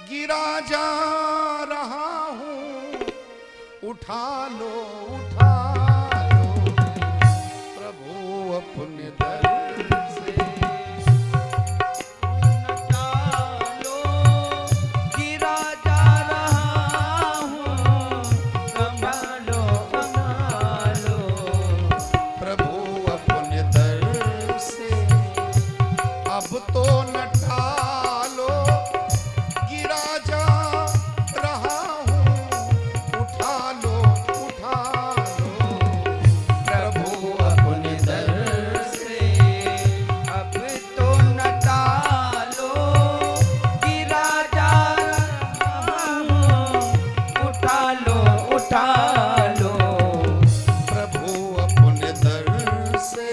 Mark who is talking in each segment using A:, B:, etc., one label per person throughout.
A: गिरा जा रहा हूं, उठा लो उठा लो प्रभु अपने दर से।
B: लो गिरा जा रहा हूँ, संभालो संभालो
A: प्रभु अपने दर से। अब तो न टालो, गिरा जा रहा हूं, उठा लो प्रभु अपने दर से।
B: अब तो न टालो गिरा जा रहा हूँ, उठा लो
A: प्रभु अपने दर से।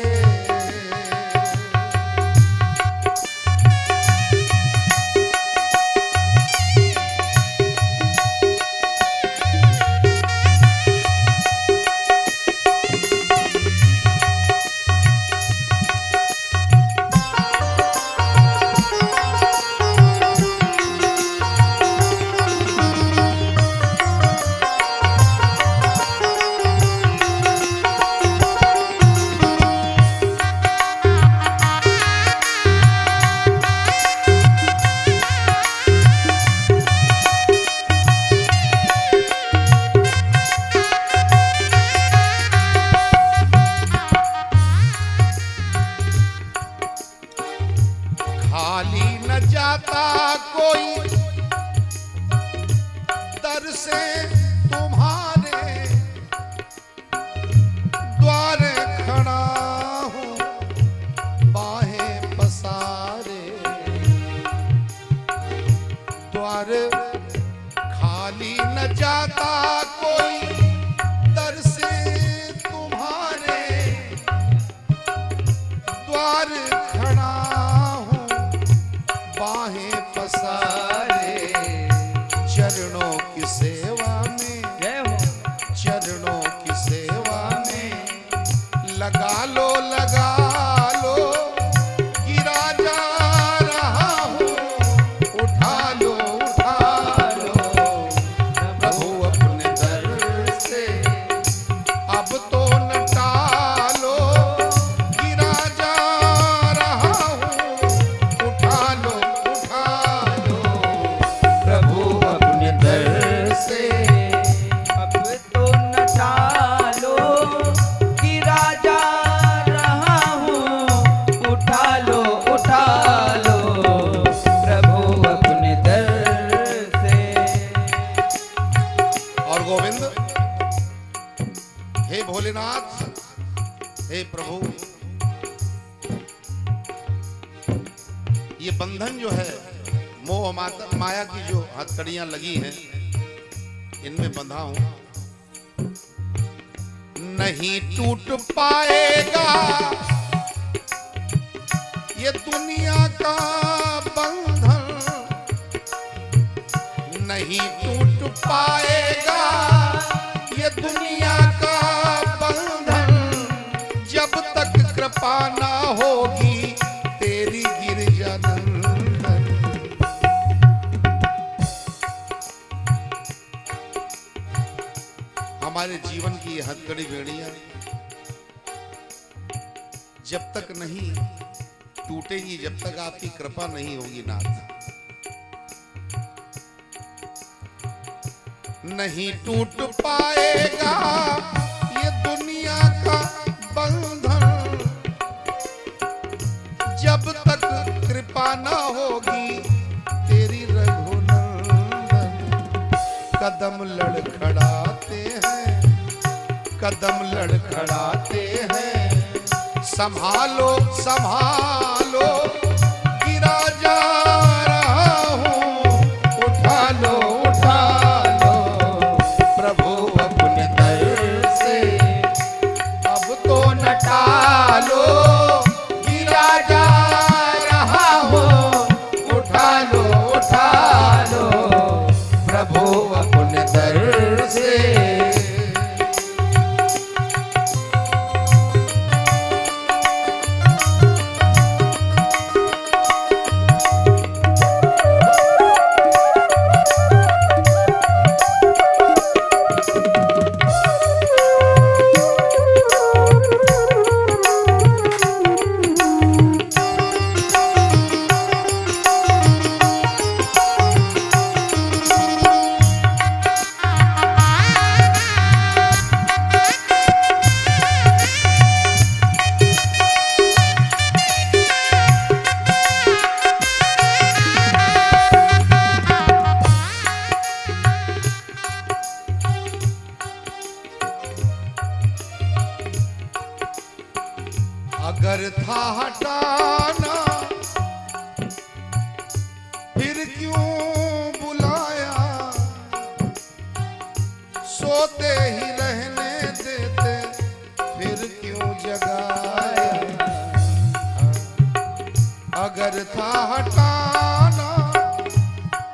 A: खाली न जाता कोई दर से तुम्हारे, द्वार खड़ा हूं बाहें पसारे। द्वार खाली न जाता कोई दर से तुम्हारे, द्वार खड़ा बाहें पसारे। चरणों की सेवा में, चरणों की सेवा में लगा लो गिरा जा रहा हूं, उठा लो प्रभु अपने दर से। अब तो न टालो, गिरा जा रहा हूं, उठा लो प्रभु अपने दर से।
B: अब तो न टालो गिरा जा रहा हूँ, उठा लो प्रभु अपने दर से।
A: और गोविंद, हे भोलेनाथ, हे प्रभु, ये बंधन जो है, मोह माया की जो हथकड़ियां लगी हैं, इनमें बंधा हूं, नहीं टूट पाएगा ये दुनिया का बंधन। नहीं टूट पाएगा ये दुनिया का बंधन, जब तक कृपा ना होगी तेरी गिरजा नंदन। हमारे जीवन की ये हथकड़ी बेड़ियां जब तक नहीं टूटेगी, जब तक आपकी कृपा नहीं होगी नाथ। नहीं टूट पाएगा ये दुनिया का बंधन, जब तक कृपा ना होगी तेरी रघुनंदन। कदम लड़खड़ाते हैं, कदम लड़खड़ाते हैं, संभालो गिरा जा रहा हूं, उठा लो प्रभु अपने दर से। अब तो न टालो, गिरा जा रहा हूं, उठा लो प्रभु अपने दर से। था हटाना फिर क्यों बुलाया, सोते ही रहने देते फिर क्यों जगाया। अगर था हटाना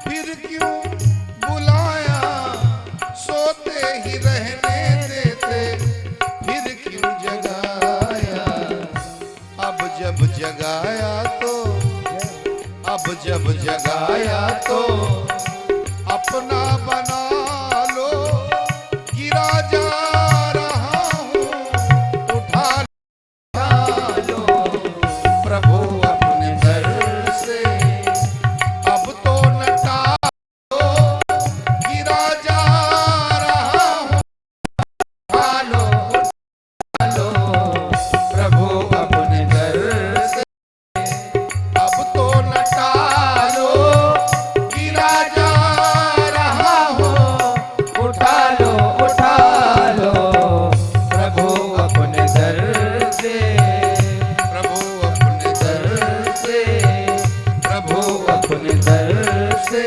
A: फिर क्यों बुलाया, सोते ही रहने देते फिर क्यों जगाया। अब जब जगाया तो, अब जब जगाया तो अपना बना लो, गिरा जा रहा हूँ उठा लो। प्रभु अपने दर से अब तो न टालो, गिरा जा रहा हूँ उठा लो, उठा लो। प्रभु अपने दर से अब तो न टालो, गिरा जा रहा हूँ उठा लो, उठा लो।
B: प्रभु अपने दर से,
A: प्रभु अपने दर
B: से
A: प्रभु
B: अपने दर से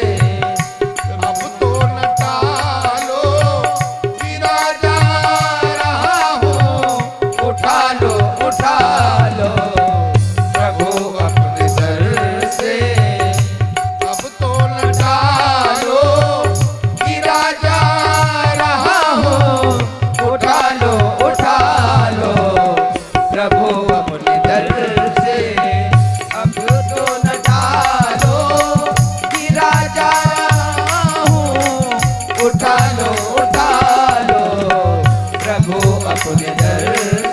A: अब तो न टालो, गिरा जा रहा हूँ
B: उठा लो, उठा लो। प्रभु अपने दर से
A: अब तो न टालो, गिरा जा रहा हूँ
B: उठा लो, उठा लो। प्रभु अपने दर से अब तो न टालो, गिरा जा रहा हूँ उठा लो, उठा लो। प्रभु अपने दर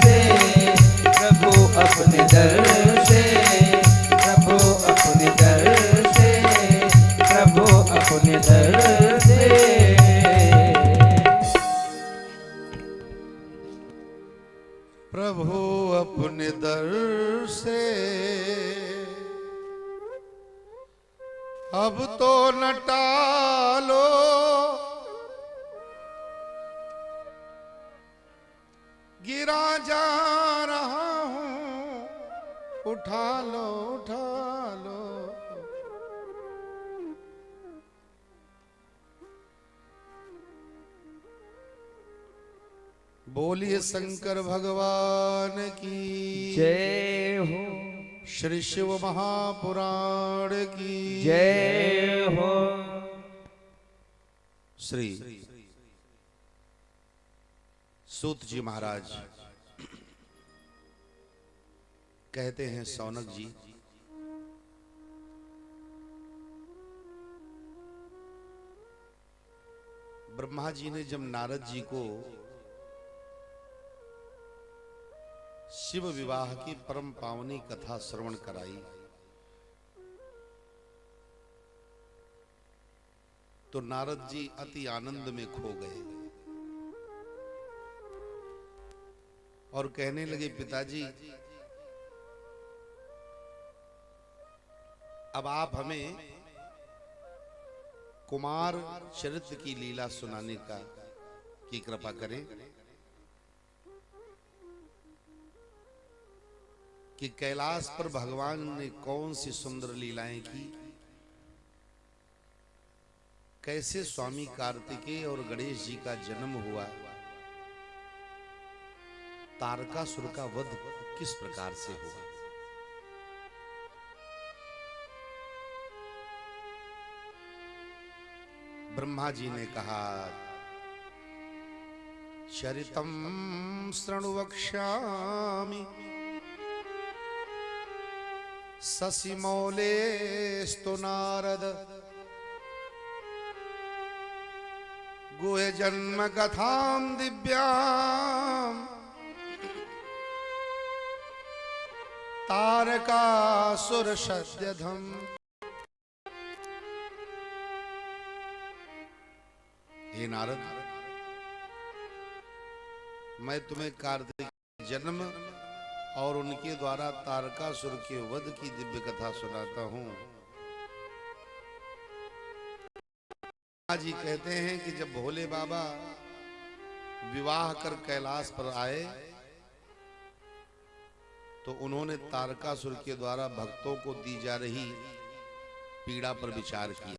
B: से, प्रभु अपने दर से, प्रभु अपने दर से, प्रभु अपने दर से।
A: प्रभु अपने दर से अब तो न टालो, गिरा जा रहा हूँ उठा लो, उठा लो। बोलिए शंकर भगवान की
B: जय हो,
A: श्री शिव महापुराण की
B: जय हो।
A: श्री सूत जी महाराज कहते हैं, सौनक जी ब्रह्मा जी ने जब नारद जी को शिव विवाह की परम पावनी कथा श्रवण कराई तो नारद जी अति आनंद में खो गए और कहने लगे, पिताजी अब आप हमें कुमार चरित्र की लीला सुनाने का की कृपा करें कि कैलाश पर भगवान ने कौन सी सुंदर लीलाएं की, कैसे स्वामी कार्तिकेय और गणेश जी का जन्म हुआ, तारकासुर का वध किस प्रकार से हुआ। ब्रह्मा जी ने कहा, चरितम शृणु वक्ष्यामि शशिमौलेस्तु नारद गुह जन्म कथां दिव्याम् तारकासुर सद्यधम। हे नारद, मैं तुम्हें कार्तिक जन्म और उनके द्वारा तारकासुर के वध की दिव्य कथा सुनाता हूं। जी कहते हैं कि जब भोले बाबा विवाह कर कैलाश पर आए तो उन्होंने तारकासुर के द्वारा भक्तों को दी जा रही पीड़ा पर विचार किया।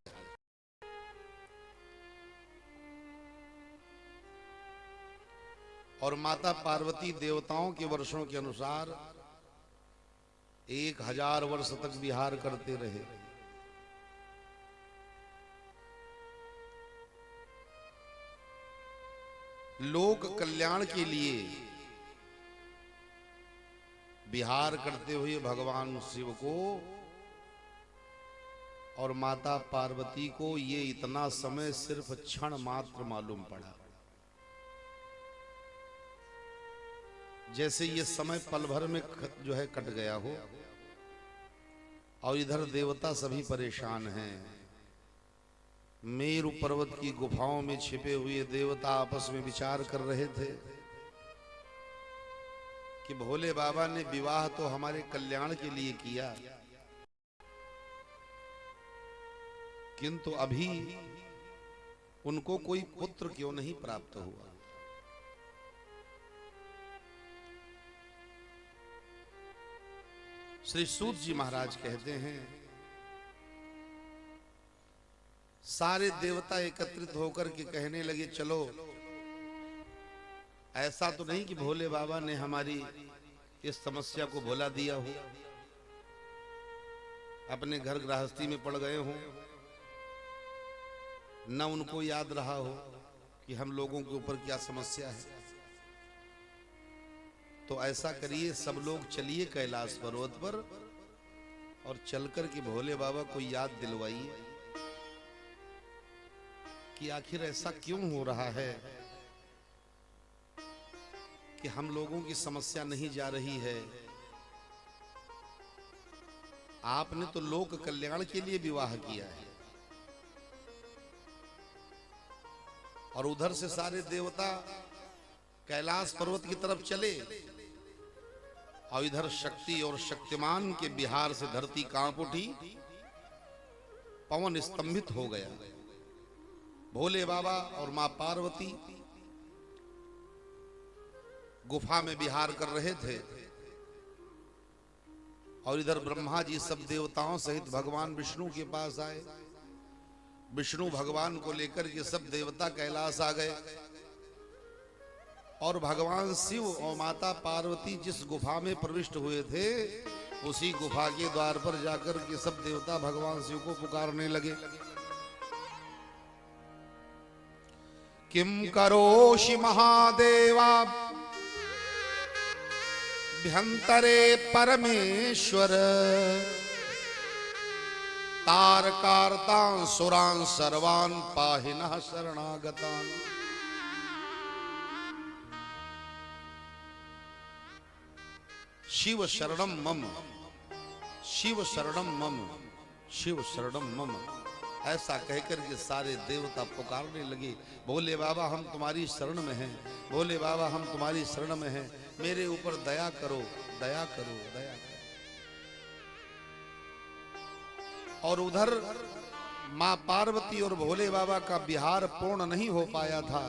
A: और माता पार्वती देवताओं के वर्षों के अनुसार 1000 वर्ष तक विहार करते रहे। लोक कल्याण के लिए विहार करते हुए भगवान शिव को और माता पार्वती को ये इतना समय सिर्फ क्षण मात्र मालूम पड़ा, जैसे ये समय पल भर में जो है कट गया हो। और इधर देवता सभी परेशान हैं। मेरु पर्वत की गुफाओं में छिपे हुए देवता आपस में विचार कर रहे थे कि भोले बाबा ने विवाह तो हमारे कल्याण के लिए किया, किंतु अभी उनको कोई पुत्र क्यों नहीं प्राप्त हुआ। श्री सूत जी महाराज कहते हैं, सारे देवता एकत्रित होकर के कहने लगे, चलो ऐसा तो नहीं कि भोले बाबा ने हमारी इस समस्या को भुला दिया हो, अपने घर गृहस्थी में पड़ गए हो, न उनको याद रहा हो कि हम लोगों के ऊपर क्या समस्या है। तो ऐसा करिए, सब लोग चलिए कैलाश पर्वत पर और चलकर के भोले बाबा को याद दिलवाइए कि आखिर ऐसा क्यों हो रहा है कि हम लोगों की समस्या नहीं जा रही है। आपने तो लोक कल्याण के लिए विवाह किया है। और उधर से सारे देवता कैलाश पर्वत की तरफ चले और इधर शक्ति और शक्तिमान के विहार से धरती कांप उठी, पवन स्तंभित हो गया। भोले बाबा और मां पार्वती गुफा में विहार कर रहे थे और इधर ब्रह्मा जी सब देवताओं सहित भगवान विष्णु के पास आए। विष्णु भगवान को लेकर के सब देवता कैलाश आ गए और भगवान शिव और माता पार्वती जिस गुफा में प्रविष्ट हुए थे उसी गुफा के द्वार पर जाकर के सब देवता भगवान शिव को पुकारने लगे। किम करोषि महादेवा भ्यंतरे परमेश्वर तारकार्तां सुरान् सर्वान् पाहिनः शरणागतान्। शिव शरणम मम, शिव शरणम मम, शिव शरणम मम, ऐसा कहकर के सारे देवता पुकारने लगे, भोले बाबा हम तुम्हारी शरण में हैं, भोले बाबा हम तुम्हारी शरण में हैं, मेरे ऊपर दया करो, दया करो, दया करो। और उधर मां पार्वती और भोले बाबा का विहार पूर्ण नहीं हो पाया था।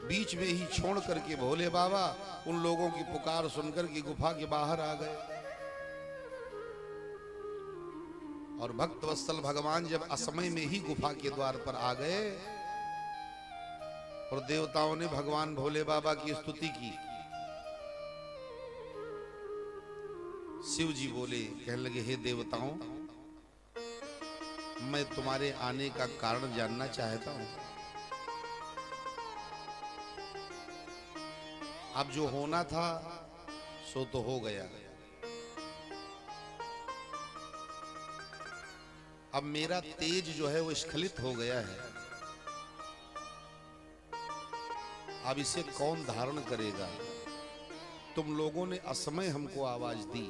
A: बीच में ही छोड़ करके भोले बाबा उन लोगों की पुकार सुनकर के गुफा के बाहर आ गए। और भक्त वत्सल भगवान जब असमय में ही गुफा के द्वार पर आ गए और देवताओं ने भगवान भोले बाबा की स्तुति की, शिव जी बोले, कहने लगे, हे देवताओं, मैं तुम्हारे आने का कारण जानना चाहता हूं। अब जो होना था सो तो हो गया, अब मेरा तेज जो है वो स्खलित हो गया है, अब इसे कौन धारण करेगा। तुम लोगों ने असमय हमको आवाज दी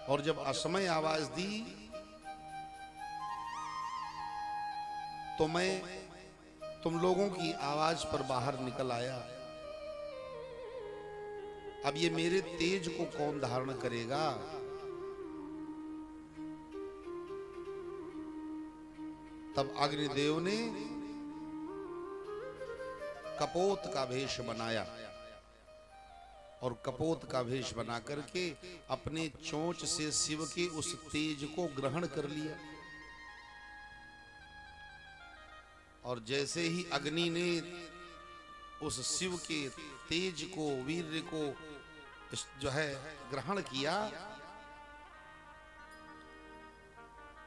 A: और जब असमय आवाज दी तो मैं तुम लोगों की आवाज पर बाहर निकल आया। अब ये मेरे तेज को कौन धारण करेगा। तब अग्निदेव ने कपोत का भेष बनाया और कपोत का वेश बना करके अपने चोंच से शिव के उस तेज को ग्रहण कर लिया। और जैसे ही अग्नि ने उस शिव के तेज को, वीर्य को जो है ग्रहण किया,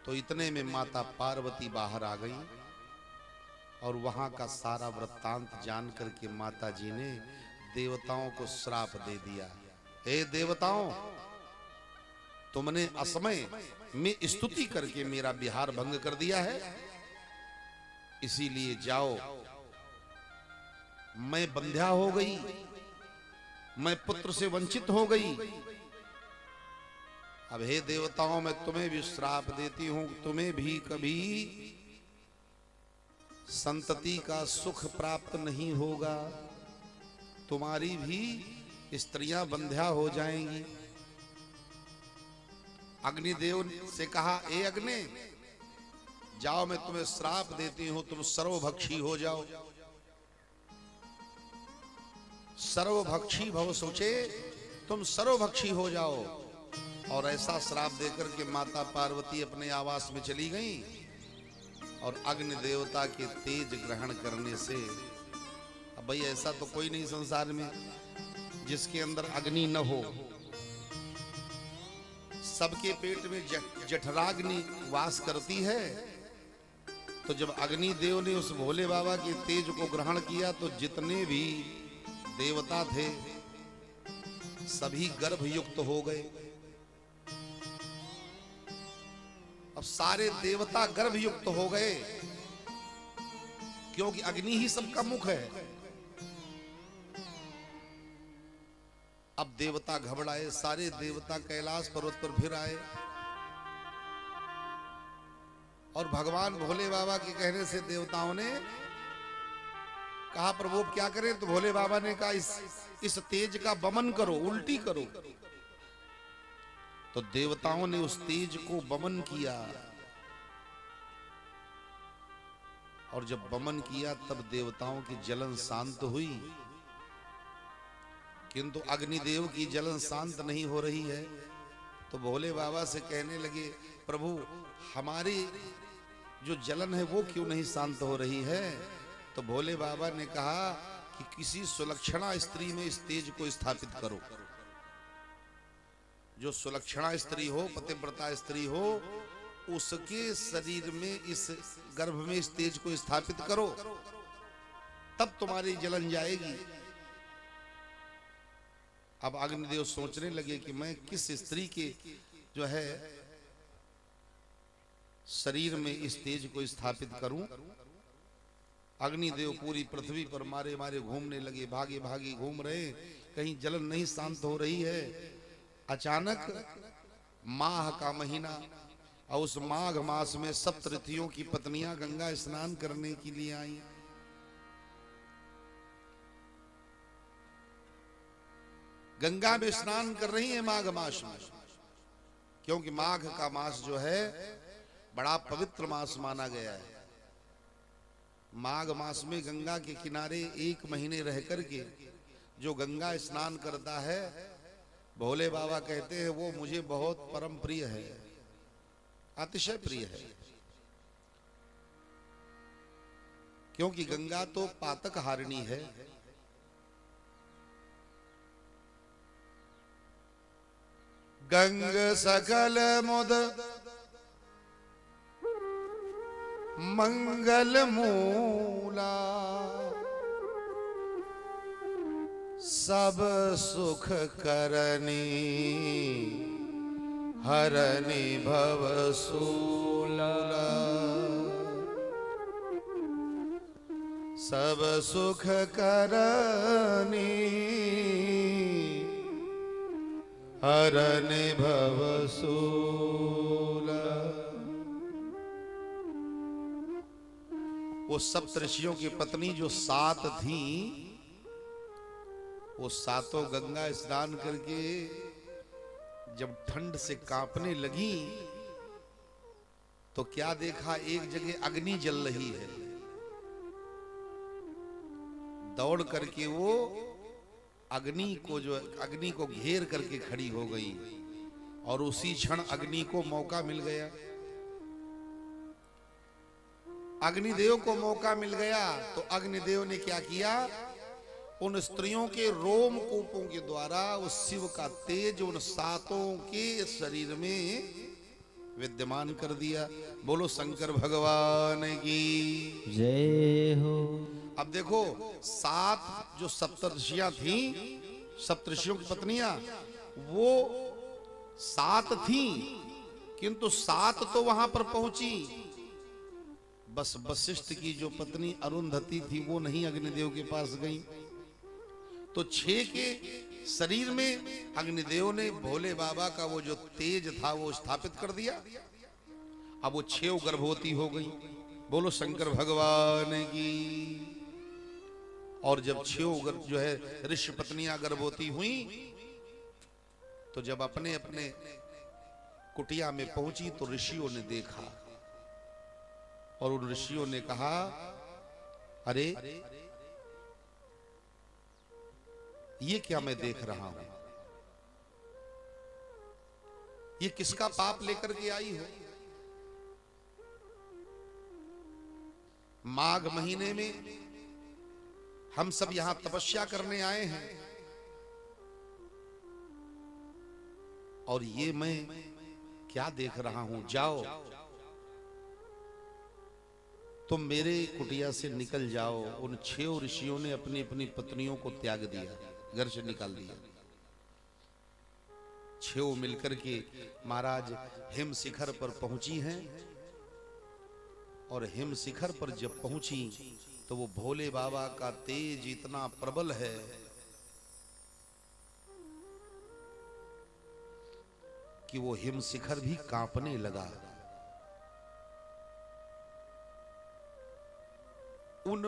A: तो इतने में माता पार्वती बाहर आ गई और वहां का सारा वृत्तांत जान करके माता जी ने देवताओं को श्राप दे दिया। हे देवताओं, तुमने असमय में स्तुति करके मेरा विहार भंग कर दिया है, इसीलिए जाओ, मैं बंध्या हो गई, मैं पुत्र से वंचित हो गई। अब हे देवताओं, मैं तुम्हें भी श्राप देती हूं, तुम्हें भी कभी संतति का सुख प्राप्त नहीं होगा, तुम्हारी भी स्त्रियां बंध्या हो जाएंगी। अग्निदेव से कहा, ए अग्नि, जाओ, मैं तुम्हें श्राप देती हूं, तुम सर्वभक्षी हो जाओ। सर्वभक्षी भव सोचे, तुम सर्वभक्षी हो जाओ। और ऐसा श्राप देकर के माता पार्वती अपने आवास में चली गई और अग्नि देवता के तेज ग्रहण करने से, अब भाई ऐसा तो कोई नहीं संसार में जिसके अंदर अग्नि न हो। सबके पेट में जठराग्नि वास करती है। तो जब अग्नि देव ने उस भोले बाबा के तेज को ग्रहण किया तो जितने भी देवता थे सभी गर्भयुक्त हो गए। अब सारे देवता गर्भयुक्त हो गए क्योंकि अग्नि ही सबका मुख है। अब देवता घबराए, सारे देवता कैलाश पर्वत पर फिर आए और भगवान भोले बाबा के कहने से देवताओं ने कहा, प्रभु अब क्या करें? तो भोले बाबा ने कहा, इस तेज का वमन करो, उल्टी करो। तो देवताओं ने उस तेज को वमन किया और जब वमन किया तब देवताओं की जलन शांत हुई, किंतु अग्निदेव की जलन शांत नहीं हो रही है। तो भोले बाबा से कहने लगे, प्रभु हमारी जो जलन है वो क्यों नहीं शांत हो रही है? तो भोले बाबा ने कहा कि किसी सुलक्षणा स्त्री में इस तेज को स्थापित करो। जो सुलक्षणा स्त्री हो, पतिव्रता स्त्री हो, उसके शरीर में, इस गर्भ में इस तेज को स्थापित करो, तब तुम्हारी जलन जाएगी। अब अग्निदेव सोचने लगे कि मैं किस स्त्री के जो है शरीर में इस तेज को स्थापित करूं। अग्निदेव पूरी पृथ्वी पर मारे मारे घूमने लगे, भागे भागे घूम रहे, कहीं जलन नहीं शांत हो रही है। अचानक माह का महीना और उस माघ मास में सप्तऋषियों की पत्नियां गंगा स्नान करने के लिए आई। गंगा में स्नान कर रही है माघ मास में, क्योंकि माघ का मास जो है बड़ा पवित्र मास माना गया है। माघ मास में गंगा के किनारे एक महीने रह करके जो गंगा स्नान करता है, भोले बाबा कहते हैं वो मुझे बहुत परम प्रिय है, अतिशय प्रिय है। क्योंकि गंगा तो पातक हारिणी है। गंग सकल मुद मंगल मूला, सब सुख करनी हरनि भव सूला। सब सुख करनी हरनि भव सूला। वो सप्तऋषियों की पत्नी जो 7 थी, वो सातों गंगा स्नान करके जब ठंड से कांपने लगी तो क्या देखा, एक जगह अग्नि जल रही है। दौड़ करके वो अग्नि को घेर करके खड़ी हो गई और उसी क्षण अग्नि को मौका मिल गया। अग्निदेव को मौका मिल गया तो अग्निदेव ने क्या किया, उन स्त्रियों के रोम कूपों के द्वारा उस शिव का तेज उन सातों के शरीर में विद्यमान कर दिया। बोलो शंकर भगवान की
B: जय हो।
A: अब देखो, सात जो सप्तर्षियां थी, सप्तर्षियों की पत्नियां, वो सात थी, किंतु सात तो वहां पर पहुंची, बस वशिष्ठ की जो पत्नी अरुंधति थी वो नहीं अग्निदेव के पास गई। तो 6 के शरीर में अग्निदेव ने भोले बाबा का वो जो तेज था वो स्थापित कर दिया। अब वो 6 गर्भवती हो गई। बोलो शंकर भगवान की। और जब 6 जो है ऋषि पत्नियां गर्भवती हुई, तो जब अपने अपने कुटिया में पहुंची तो ऋषियों ने देखा और उन ऋषियों ने कहा, अरे ये क्या मैं देख रहा हूं, ये किसका पाप लेकर के आई हो। माघ महीने में हम सब यहां तपस्या करने आए हैं और ये मैं क्या देख रहा हूं। जाओ तुम मेरे कुटिया से निकल जाओ। उन 6 ऋषियों ने अपनी अपनी पत्नियों को त्याग दिया, घर से निकाल दिया। 6 मिलकर के महाराज हिम शिखर पर पहुंची हैं और हिम शिखर पर जब पहुंची तो वो भोले बाबा का तेज इतना प्रबल है कि वो हिम शिखर भी कांपने लगा। उन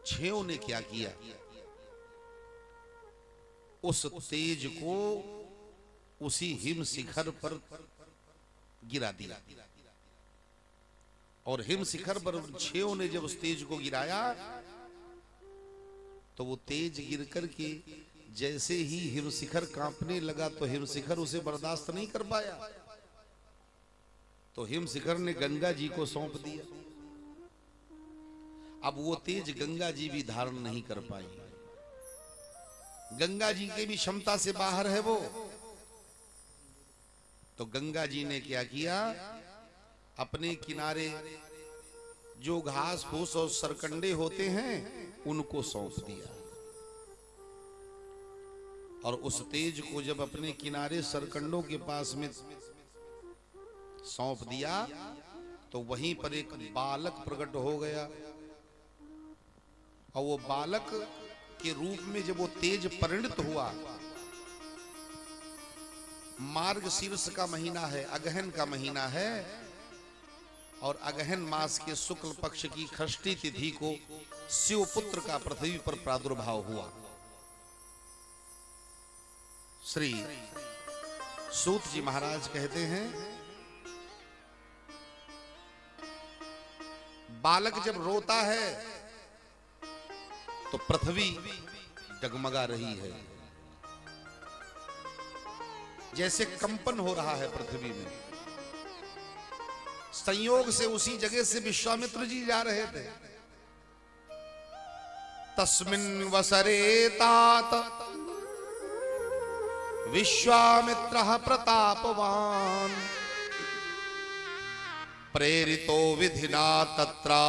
A: 6 ने क्या किया, उस तेज को उसी हिम शिखर पर गिरा दिया। और हिम शिखर पर 6 ने जब उस तेज को गिराया तो वो तेज गिर करके जैसे ही हिम शिखर कांपने लगा तो हिम शिखर उसे बर्दाश्त नहीं कर पाया, तो हिम शिखर ने गंगा जी को सौंप दिया। अब वो तेज गंगा जी भी धारण नहीं कर पाई, गंगा जी के भी क्षमता से बाहर है वो। तो गंगा जी ने क्या किया, अपने किनारे जो घास फूस और सरकंडे होते हैं उनको सौंप दिया। और उस तेज को जब अपने किनारे सरकंडों के पास में सौंप दिया तो वहीं पर एक बालक प्रकट हो गया। और वो बालक के रूप में जब वो तेज परिणत हुआ, मार्ग शीर्ष का महीना है, अगहन का महीना है, और अगहन मास के शुक्ल पक्ष की षष्ठी तिथि को शिवपुत्र का पृथ्वी पर प्रादुर्भाव हुआ। श्री सूत जी महाराज कहते हैं, बालक जब रोता है तो पृथ्वी डगमगा रही है, जैसे कंपन हो रहा है पृथ्वी में। संयोग से उसी जगह से विश्वामित्र जी जा रहे थे। तस्मिन् वसरे तात विश्वामित्रः प्रतापवान प्रेरितो विधिना तत्रा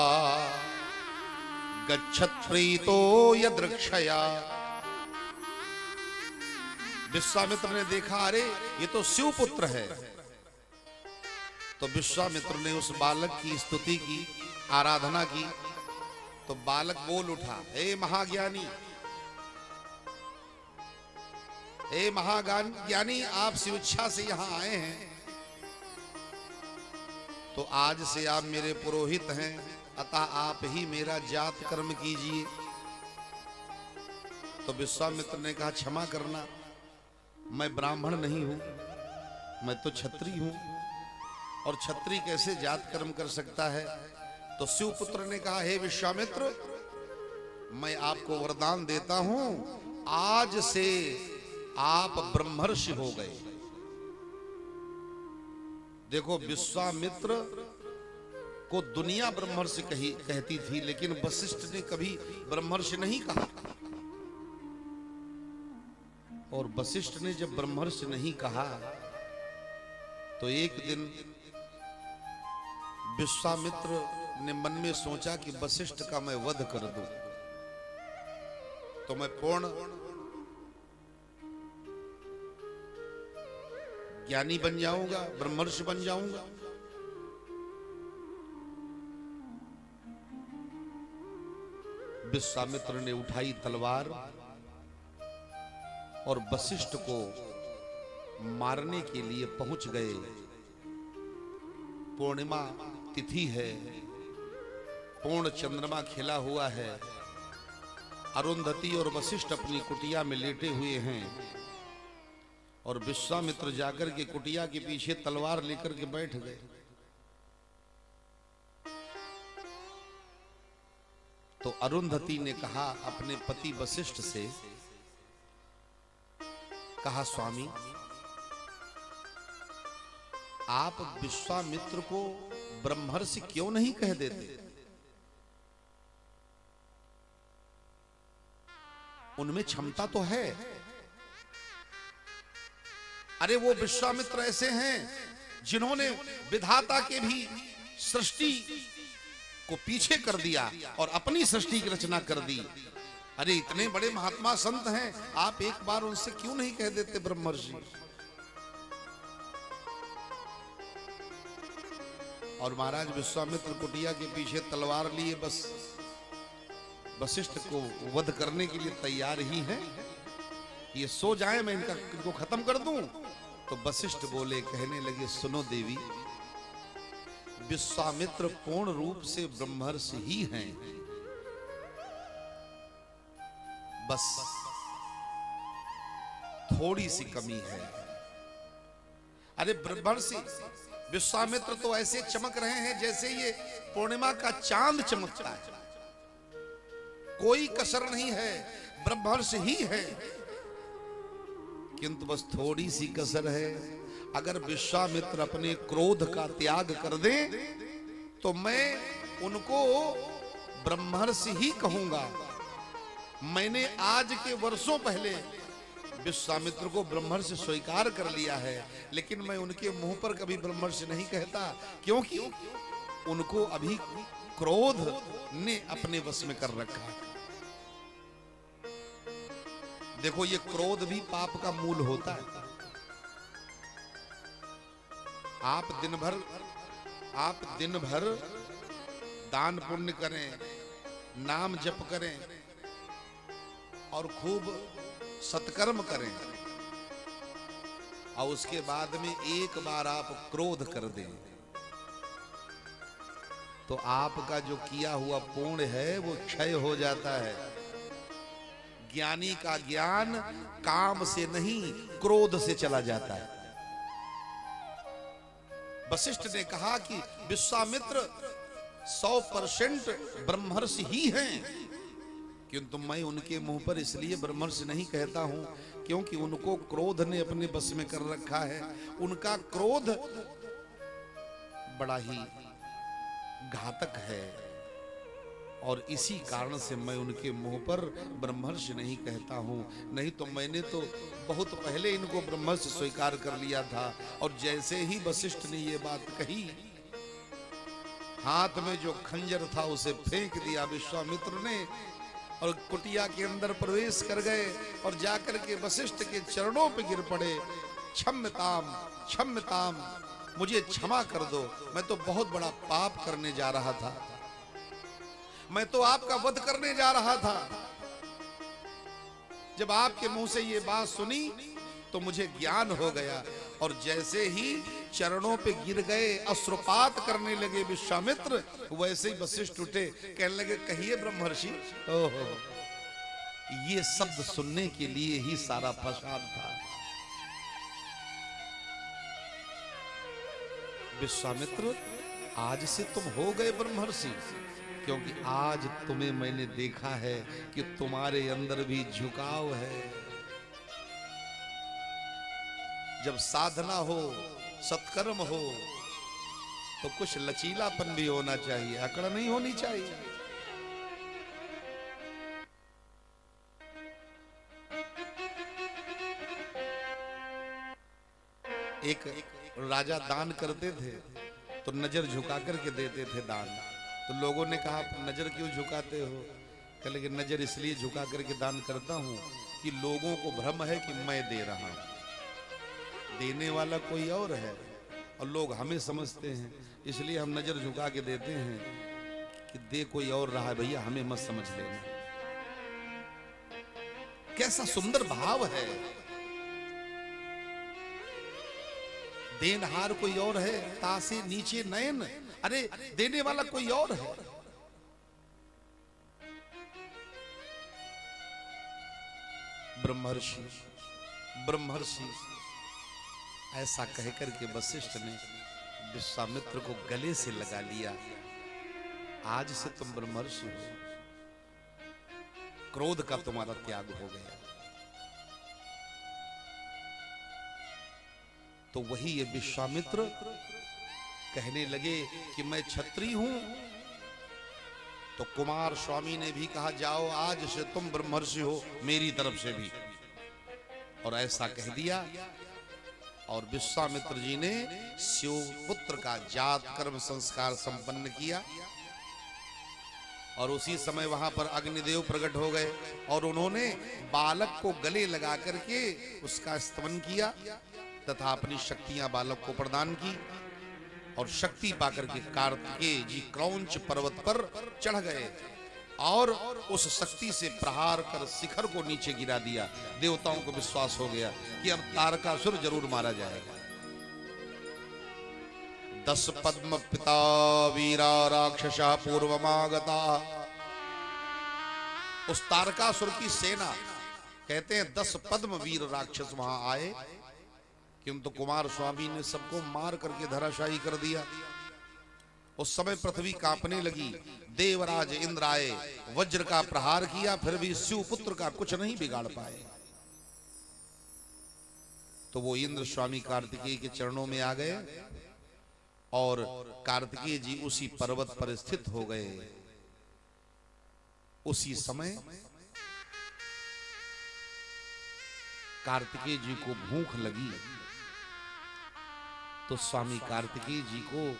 A: गच्छत्प्रीतो यदृक्षया। विश्वामित्र ने देखा, अरे ये तो शिवपुत्र है। तो विश्वामित्र ने उस बालक की स्तुति की, आराधना की। तो बालक बोल उठा, हे महाज्ञानी, हे महाज्ञानी, आप शिवइच्छा से यहां आए हैं, तो आज से आप मेरे पुरोहित हैं, अतः आप ही मेरा जात कर्म कीजिए। तो विश्वामित्र ने कहा, क्षमा करना, मैं ब्राह्मण नहीं हूं, मैं तो क्षत्रिय हूं, और क्षत्रिय कैसे जात कर्म कर सकता है। तो शिवपुत्र ने कहा, हे विश्वामित्र, मैं आपको वरदान देता हूं, आज से आप ब्रह्मर्षि हो गए। देखो, विश्वामित्र को दुनिया ब्रह्मर्षि कहती थी, लेकिन वशिष्ठ ने कभी ब्रह्मर्षि नहीं कहा। और वशिष्ठ ने जब ब्रह्मर्षि नहीं कहा तो एक दिन विश्वामित्र ने मन में सोचा कि वशिष्ठ का मैं वध कर दूं तो मैं पूर्ण ज्ञानी बन जाऊंगा, ब्रह्मर्षि बन जाऊंगा। विश्वामित्र ने उठाई तलवार और वशिष्ठ को मारने के लिए पहुंच गए। पूर्णिमा तिथि है, पूर्ण चंद्रमा खिला हुआ है। अरुंधति और वशिष्ठ अपनी कुटिया में लेटे हुए हैं और विश्वामित्र जाकर के कुटिया के पीछे तलवार लेकर के बैठ गए। तो अरुंधति ने कहा अपने पति वशिष्ठ से, कहा स्वामी, आप विश्वामित्र को ब्रह्मर्षि क्यों नहीं कह देते? उनमें क्षमता तो है। अरे वो विश्वामित्र ऐसे हैं जिन्होंने विधाता के भी सृष्टि को पीछे कर दिया और अपनी सृष्टि की रचना कर दी। अरे इतने बड़े महात्मा संत हैं, आप एक बार उनसे क्यों नहीं कह देते ब्रह्मर्षि? और महाराज विश्वामित्र कुटिया के पीछे तलवार लिए बस वशिष्ठ को वध करने के लिए तैयार ही हैं। ये सो जाए, मैं इनको खत्म कर दूं। तो वशिष्ठ बोले, कहने लगे, सुनो देवी, विश्वामित्र पूर्ण रूप से ब्रह्मर्षि ही हैं, बस थोड़ी सी कमी है। अरे ब्रह्मर्षि विश्वामित्र तो ऐसे चमक रहे हैं जैसे ये पूर्णिमा का चांद चमकता है, कोई कसर नहीं है, ब्रह्मर्षि ही है। किंतु बस थोड़ी सी कसर है। अगर विश्वामित्र अपने क्रोध का त्याग कर दें तो मैं उनको ब्रह्मर्षि ही कहूंगा। मैंने आज के वर्षों पहले विश्वामित्र को ब्रह्मर्षि स्वीकार कर लिया है, लेकिन मैं उनके मुंह पर कभी ब्रह्मर्षि नहीं कहता, क्योंकि उनको अभी क्रोध ने अपने वश में कर रखा है। देखो, ये क्रोध भी पाप का मूल होता है। आप दिन भर दान पुण्य करें, नाम जप करें और खूब सत्कर्म करें, और उसके बाद में एक बार आप क्रोध कर दें तो आपका जो किया हुआ पुण्य है वो क्षय हो जाता है। ज्ञानी का ज्ञान काम से नहीं, क्रोध से चला जाता है। वशिष्ठ ने कहा कि विश्वामित्र 100% ब्रह्मर्षि ही हैं, किंतु मैं उनके मुंह पर इसलिए ब्रह्मर्षि नहीं कहता हूं क्योंकि उनको क्रोध ने अपने बस में कर रखा है। उनका क्रोध बड़ा ही घातक है और इसी कारण से मैं उनके मुंह पर ब्रह्मर्षि नहीं कहता हूं। नहीं तो मैंने तो बहुत पहले इनको ब्रह्मर्षि स्वीकार कर लिया था। और जैसे ही वशिष्ठ ने ये बात कही, हाथ में जो खंजर था उसे फेंक दिया विश्वामित्र ने और कुटिया के अंदर प्रवेश कर गए और जाकर के वशिष्ठ के चरणों पे गिर पड़े। क्षम्यताम क्षम्यताम, मुझे क्षमा कर दो, मैं तो बहुत बड़ा पाप करने जा रहा था, मैं तो आपका वध करने जा रहा था। जब आपके मुंह से ये बात सुनी तो मुझे ज्ञान हो गया और जैसे ही चरणों पे गिर गए, अश्रुपात करने लगे विश्वामित्र, वैसे ही वशिष्ठ उठे, कहने लगे, कहिए ब्रह्मर्षि। ओहो, ये शब्द सुनने के लिए ही सारा फसाद था। विश्वामित्र, आज से तुम हो गए ब्रह्मर्षि, क्योंकि आज तुम्हें मैंने देखा है कि तुम्हारे अंदर भी झुकाव है। जब साधना हो, सत्कर्म हो, तो कुछ लचीलापन भी होना चाहिए, अकड़ नहीं होनी चाहिए। एक राजा दान करते थे तो नजर झुका करके देते थे दान। तो लोगों ने कहा नजर क्यों झुकाते हो? कहे कि नजर इसलिए झुका करके दान करता हूं कि लोगों को भ्रम है कि मैं दे रहा हूं, देने वाला कोई और है और लोग हमें समझते हैं, इसलिए हम नजर झुका के देते हैं कि दे कोई और रहा है, भैया हमें मत समझ लेना। कैसा सुंदर भाव है। देनहार कोई और है, तासे नीचे नयन, अरे देने वाला कोई और है। ब्रह्मर्षि ऐसा कहकर के वशिष्ठ ने विश्वामित्र को गले से लगा लिया। आज से तुम ब्रह्मर्षि हो, क्रोध का तुम्हारा त्याग हो गया। तो वही ये विश्वामित्र कहने लगे कि मैं क्षत्रिय हूं। तो कुमार स्वामी ने भी कहा जाओ आज से तुम ब्रह्मर्षि हो मेरी तरफ से भी, और ऐसा कह दिया। और विश्वामित्र जी ने शिवपुत्र का जात कर्म संस्कार संपन्न किया। और उसी समय वहां पर अग्निदेव प्रकट हो गए और उन्होंने बालक को गले लगा करके उसका स्तवन किया तथा अपनी शक्तियां बालक को प्रदान की। और शक्ति पाकर के कार्तिकेय जी क्रौंच पर्वत पर चढ़ गए और उस शक्ति से प्रहार कर शिखर को नीचे गिरा दिया। देवताओं को विश्वास हो गया कि अब तारकासुर जरूर मारा जाएगा। 10 पद्म पिता वीरा राक्षसा पूर्वमागता। उस तारकासुर की सेना, कहते हैं 10 पद्म वीर राक्षस वहां आए, किंतु कुमार स्वामी ने सबको मार करके धराशायी कर दिया। उस समय पृथ्वी कांपने लगी। देवराज इंद्र आए, वज्र का प्रहार किया, फिर भी शिवपुत्र का कुछ नहीं बिगाड़ पाए। तो वो इंद्र स्वामी कार्तिकेय के चरणों में आ गए और कार्तिकेय जी उसी पर्वत पर स्थित हो गए। उसी समय कार्तिकेय जी को भूख लगी तो स्वामी कार्तिकेय जी को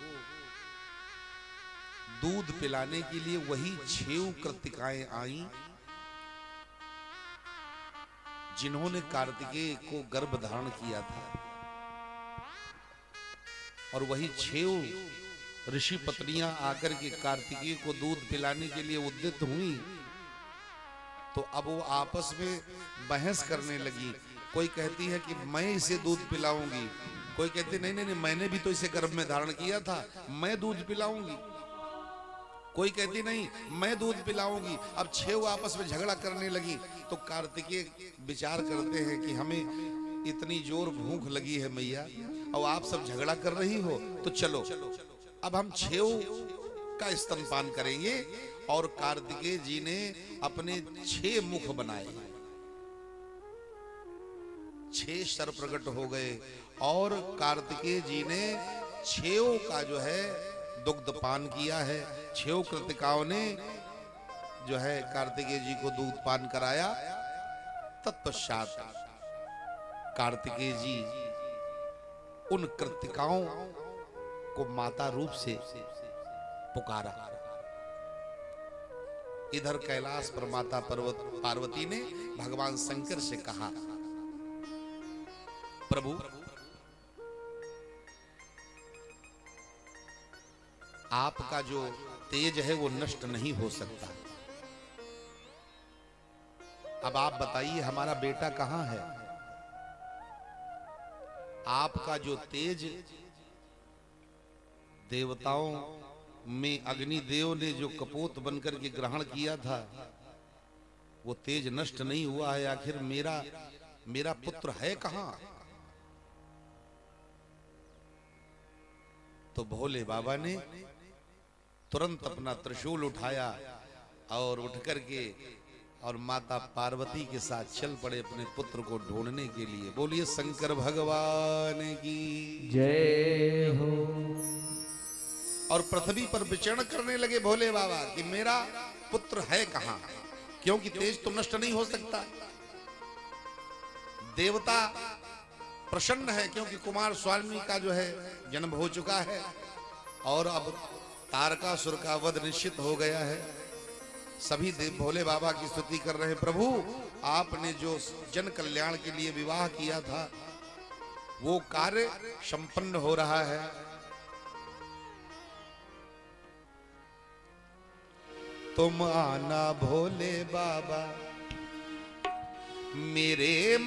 A: दूध पिलाने के लिए वही 6 कृत्तिकाएं आईं जिन्होंने कार्तिकेय को गर्भ धारण किया था। और वही 6 ऋषि पत्नियां आकर के कार्तिकेय को दूध पिलाने के लिए उद्यत हुई। तो अब वो आपस में बहस करने लगी। कोई कहती है कि मैं इसे दूध पिलाऊंगी, कोई कहती नहीं नहीं नहीं मैंने भी तो इसे गर्भ में धारण किया था, मैं दूध पिलाऊंगी। कोई कहती नहीं मैं दूध पिलाऊंगी। अब 6 आपस में झगड़ा करने लगी। तो कार्तिकेय विचार करते हैं कि हमें इतनी जोर भूख लगी है मैया और आप सब झगड़ा कर रही हो, तो चलो अब हम 6 का स्तनपान करेंगे। और कार्तिकेय जी ने अपने 6 मुख बनाए, 6 सर प्रकट हो गए और कार्तिकेय जी ने 6 का जो है दुग्ध पान किया है। 6 कृतिकाओं ने जो है कार्तिकेय जी को दूध पान कराया। तत्पश्चात कार्तिकेय जी उन कृतिकाओं को माता रूप से पुकारा। इधर कैलाश पर माता पार्वती ने भगवान शंकर से कहा, प्रभु आपका जो तेज है वो नष्ट नहीं हो सकता। अब आप बताइए हमारा बेटा कहां है? आपका जो तेज देवताओं में अग्निदेव ने जो कपोत बनकर के ग्रहण किया था वो तेज नष्ट नहीं हुआ है। आखिर मेरा पुत्र है कहां? तो भोले बाबा ने तुरंत अपना त्रिशूल उठाया और उठ करके और माता पार्वती के साथ चल पड़े अपने पुत्र को ढूंढने के लिए। बोलिए शंकर भगवान की
B: जय हो।
A: और पृथ्वी पर विचरण करने लगे भोले बाबा कि मेरा पुत्र है कहां, क्योंकि तेज तो नष्ट नहीं हो सकता। देवता प्रसन्न है क्योंकि कुमार स्वामी का जो है जन्म हो चुका है और अब तारकासुर का वध निश्चित हो गया है। सभी देव भोले बाबा की स्तुति कर रहे हैं, प्रभु आपने जो जन कल्याण के लिए विवाह किया था वो कार्य संपन्न हो रहा है। तुम आना भोले बाबा मेरे